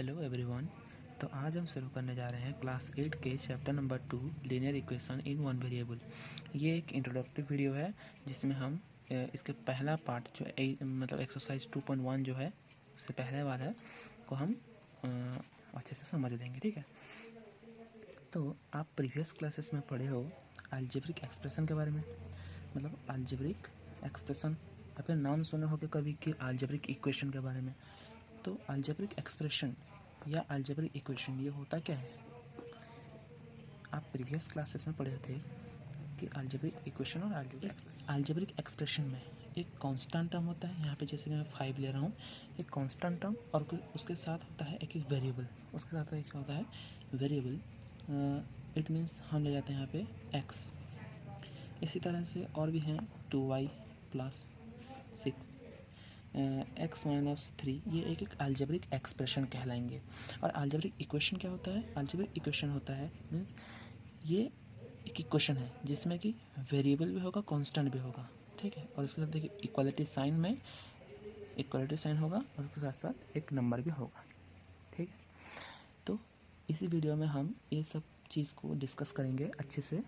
Hello everyone. तो आज हम शुरू करने जा रहे हैं क्लास 8 के chapter number 2 linear equation in one variable. ये एक इंट्रोडक्टिव वीडियो है जिसमें हम इसके पहला पार्ट जो मतलब एक्सरसाइज 2.1 जो है उससे पहले वाला है को हम अच्छे से समझ लेंगे। ठीक है, तो आप प्रीवियस क्लासेस में पढ़े हो अलजेब्रिक एक्सप्रेशन के बारे में, मतलब अलजेब्रिक एक्सप्रेशन या फिर नाम सुने होगे कभी कि अलजेब्रिक इक्वेशन के बारे में। तो अलजेब्रिक एक्सप्रेशन या अलजेब्रिक इक्वेशन ये होता क्या है? आप प्रीवियस क्लासेस में पढ़े थे कि अलजेब्रिक इक्वेशन और अलजेब्रिक एक्सप्रेशन में एक कांस्टेंट टर्म होता है। यहाँ पे जैसे मैं 5 ले रहा हूँ, एक कांस्टेंट टर्म और उसके साथ होता है एक वेरिएबल। उसके साथ एक होता है वेरिएबल, इट मीन्स हम ले जाते हैं यहाँ पे x। इसी तरह से और भी हैं 2y + 6 x - 3, ये एक अलजेब्रिक एक्सप्रेशन कहलाएंगे। और अलजेब्रिक इक्वेशन क्या होता है? अलजेब्रिक इक्वेशन होता है मीन्स ये एक इक्वेशन है जिसमें कि वेरिएबल भी होगा, कांस्टेंट भी होगा। ठीक है, और उसके साथ देखिए इक्वालिटी साइन में इक्वालिटी साइन होगा और उसके साथ साथ एक नंबर भी होगा। ठीक है, तो इसी वीडियो में हम ये सब चीज़ को डिस्कस करेंगे अच्छे से,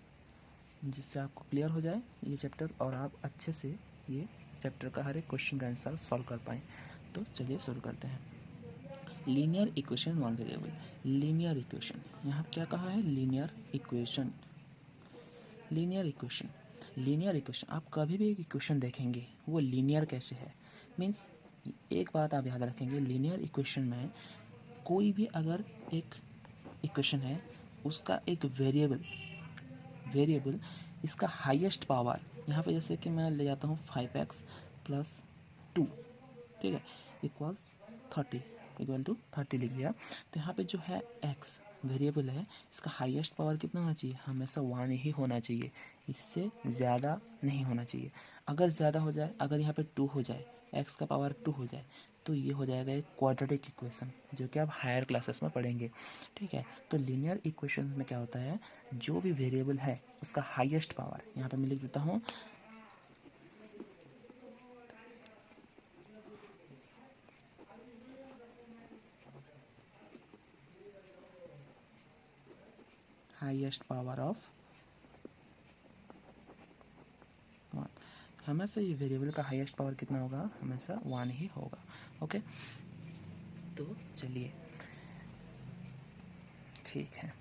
जिससे आपको क्लियर हो जाए ये चैप्टर और आप अच्छे से ये चैप्टर का हर एक क्वेश्चन का आंसर सॉल्व कर पाएँ। तो चलिए शुरू करते हैं। Linear equation one variable. Linear equation, यहाँ क्या कहा है? Linear equation. Linear equation, linear equation, आप कभी भी एक इक्वेशन देखेंगे वो लीनियर कैसे है, मीन्स एक बात आप याद रखेंगे, लीनियर इक्वेशन में कोई भी अगर एक इक्वेशन है उसका एक वेरिएबल इसका हाईएस्ट पावर, यहाँ पे जैसे कि मैं ले जाता हूँ 5x + 2, ठीक है, इक्वल्स 30, इक्वल टू 30 लिख दिया। तो यहाँ पे जो है x वेरिएबल है, इसका हाईएस्ट पावर कितना होना चाहिए? हमेशा 1 ही होना चाहिए, इससे ज़्यादा नहीं होना चाहिए। अगर ज़्यादा हो जाए, अगर यहाँ पे 2 हो जाए, x का पावर 2 हो जाए, तो ये हो जाएगा एक क्वाड्रेटिक इक्वेशन, जो कि आप हायर क्लासेस में पढ़ेंगे। ठीक है, तो लीनियर इक्वेशन में क्या होता है, जो भी वेरिएबल है उसका हाईएस्ट पावर, यहाँ पे मैं लिख देता हूँ हाईएस्ट पावर ऑफ 1। हमेशा ये वेरिएबल का हाईएस्ट पावर कितना होगा? हमेशा 1 ही होगा। ओके, तो चलिए, ठीक है,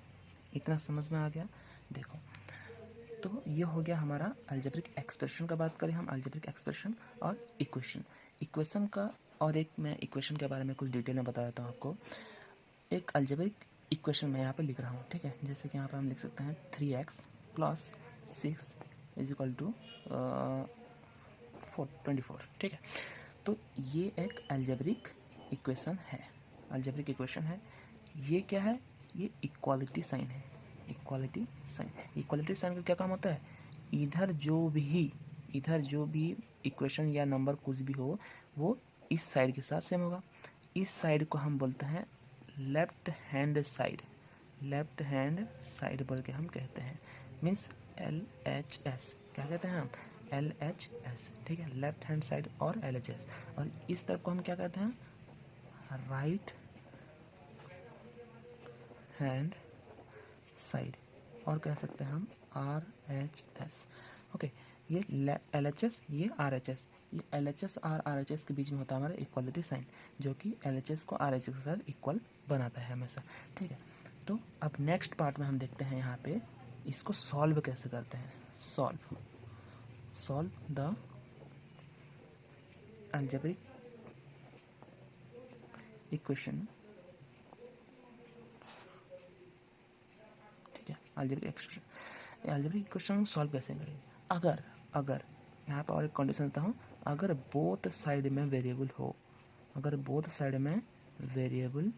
इतना समझ में आ गया। देखो, तो ये हो गया हमारा अलजेब्रिक एक्सप्रेशन का। बात करें हम अलजेब्रिक एक्सप्रेशन और इक्वेशन का, और एक मैं इक्वेशन के बारे में कुछ डिटेल में बता देता हूँ आपको। एक अलजेब्रिक इक्वेशन मैं यहाँ पे लिख रहा हूँ, ठीक है, जैसे कि यहाँ पे हम लिख सकते हैं 3x + 6 = 24। ठीक है, तो ये एक अलजेब्रिक इक्वेशन है। अलजेब्रिक इक्वेशन है, ये क्या है? ये इक्वालिटी साइन है। इक्वालिटी साइन, इक्वालिटी साइन का क्या काम होता है? इधर जो भी इक्वेशन या नंबर कुछ भी हो वो इस साइड के साथ सेम होगा। इस साइड को हम बोलते हैं left hand side. Left hand side बोल के हम कहते हैं, मीन्स LHS। क्या कहते हैं हम? LHS। ठीक है, लेफ्ट हैंड साइड और LHS। और इस तरफ को हम क्या कहते हैं? राइट हैंड साइड, और कह सकते हैं हम RHS। ओके, ये LHS, ये RHS, ये LHS और RHS के बीच में होता है हमारा इक्वालिटी साइन, जो कि LHS को RHS के साथ इक्वल बनाता है हमेशा। ठीक है, तो अब नेक्स्ट पार्ट में हम देखते हैं यहाँ पे इसको सॉल्व कैसे करते हैं। Solve the algebraic equation. ठीक है, अलजेब्रिक इक्वेशन हम सॉल्व कैसे करेंगे? अगर यहाँ पर और एक कंडीशन देता हूँ, अगर बोथ साइड में वेरिएबल हो, अगर बोथ साइड में वेरिएबल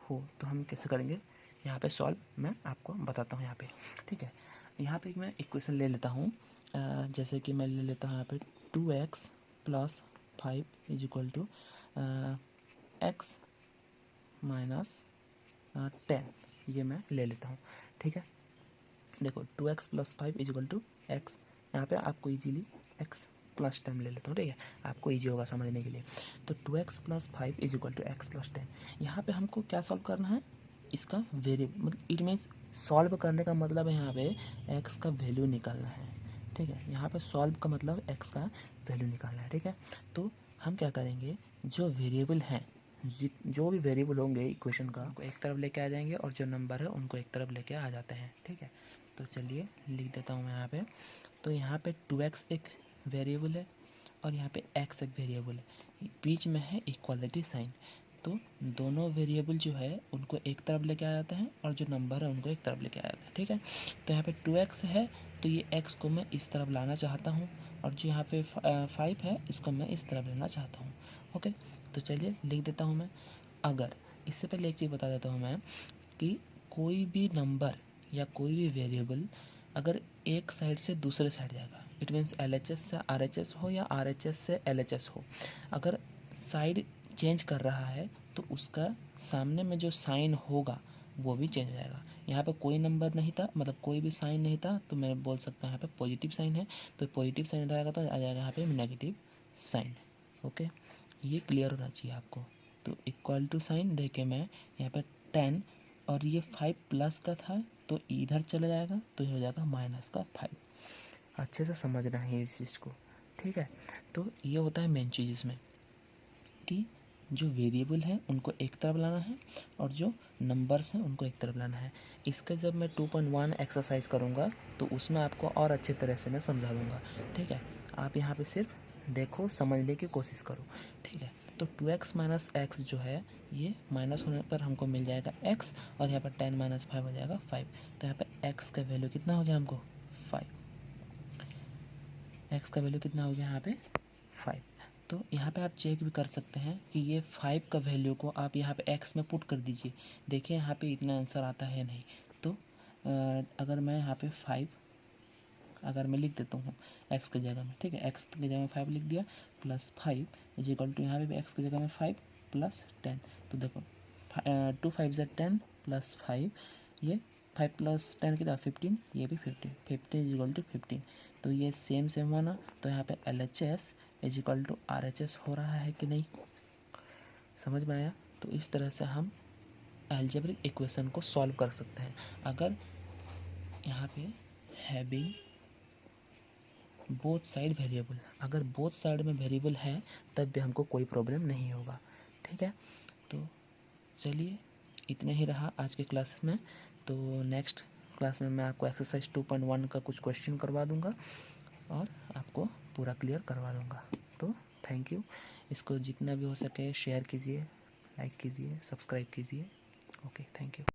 हो तो हम कैसे करेंगे? यहाँ पे सॉल्व मैं आपको बताता हूँ यहाँ पे। ठीक है, यहाँ पे मैं इक्वेशन ले लेता हूँ, जैसे कि मैं ले लेता हूँ यहाँ पे 2x + 5 = x - 10, ये मैं ले लेता हूँ। ठीक है, देखो 2x + 5 = x, यहाँ पे आपको इजीली x प्लस 10 ले लेता हूँ, ठीक है, आपको ईजी होगा समझने के लिए। तो 2x + 5 = x + 10। यहाँ पे हमको क्या सॉल्व करना है, इसका वेरिएबल, मतलब इट मीन्स सॉल्व करने का मतलब है यहाँ पे x का वैल्यू निकालना है, ठीक है। यहाँ पे सॉल्व का मतलब x का वैल्यू निकालना है, ठीक है। तो हम क्या करेंगे, जो वेरिएबल हैं, जो भी वेरिएबल होंगे इक्वेशन का, उनको एक तरफ लेके आ जाएंगे और जो नंबर है उनको एक तरफ लेके आ जाते हैं, ठीक है। तो चलिए लिख देता हूँ मैं यहाँ पे। तो यहाँ पे 2x एक वेरिएबल है और यहाँ पे x एक वेरिएबल है, बीच में है इक्वालिटी साइन। तो दोनों वेरिएबल जो है उनको एक तरफ लेके आ जाते हैं और जो नंबर है उनको एक तरफ लेके आ जाते हैं, ठीक है। तो यहाँ पे 2x है तो ये x को मैं इस तरफ लाना चाहता हूँ और जो यहाँ पे 5 है इसको मैं इस तरफ लेना चाहता हूँ, ओके। तो चलिए लिख देता हूँ मैं। अगर इससे पहले एक चीज़ बता देता हूँ मैं कि कोई भी नंबर या कोई भी वेरिएबल अगर एक साइड से दूसरे साइड जाएगा, इट मीन्स LHS से RHS हो या RHS से LHS हो, अगर साइड चेंज कर रहा है तो उसका सामने में जो साइन होगा वो भी चेंज हो जाएगा। यहाँ पे कोई नंबर नहीं था, मतलब कोई भी साइन नहीं था, तो मैं बोल सकता हूँ यहाँ पे पॉजिटिव साइन है, तो पॉजिटिव साइन आएगा तो आ जाएगा यहाँ पे नेगेटिव साइन, ओके। ये क्लियर होना चाहिए आपको। तो इक्वल टू साइन दे के मैं यहाँ पे 10 और ये 5 प्लस का था तो इधर चला जाएगा तो ये हो जाएगा -5। अच्छे से समझना है इस चीज़ को, ठीक है। तो ये होता है मेन चीज़ इसमें कि जो वेरिएबल है उनको एक तरफ लाना है और जो नंबर्स हैं उनको एक तरफ लाना है। इसका जब मैं 2.1 एक्सरसाइज करूँगा तो उसमें आपको और अच्छे तरह से मैं समझा दूँगा, ठीक है। आप यहाँ पे सिर्फ देखो, समझने की कोशिश करो, ठीक है। तो 2x - x जो है ये माइनस होने पर हमको मिल जाएगा x और यहाँ पर 10 - 5 हो जाएगा 5। तो यहाँ पे x का वैल्यू कितना हो गया हमको 5, x का वैल्यू कितना हो गया यहाँ पे 5। तो यहाँ पे आप चेक भी कर सकते हैं कि ये 5 का वैल्यू को आप यहाँ पे x में पुट कर दीजिए, देखिए यहाँ पे इतना आंसर आता है नहीं। तो अगर मैं यहाँ पे 5 अगर मैं लिख देता हूँ x की जगह में, ठीक है, x की जगह में 5 लिख दिया +5 = यहाँ पे भी x की जगह में 5 + 10। तो देखो 2 5 = 10 +5, ये 5 + 10 कितना 15, ये भी 15, 15 = 15। तो ये सेम हुआ ना। तो यहाँ पे LHS = RHS हो रहा है कि नहीं, समझ में आया। तो इस तरह से हम अलजेब्रिक इक्वेशन को सॉल्व कर सकते हैं। अगर यहाँ पे हैविंग बोथ साइड वेरिएबल, अगर बोथ साइड में वेरिएबल है तब भी हमको कोई प्रॉब्लम नहीं होगा, ठीक है। तो चलिए इतना ही रहा आज के क्लास में। तो नेक्स्ट क्लास में मैं आपको एक्सरसाइज 2.1 का कुछ क्वेश्चन करवा दूंगा और आपको पूरा क्लियर करवा दूंगा। तो थैंक यू। इसको जितना भी हो सके शेयर कीजिए, लाइक कीजिए, सब्सक्राइब कीजिए। Okay, thank you.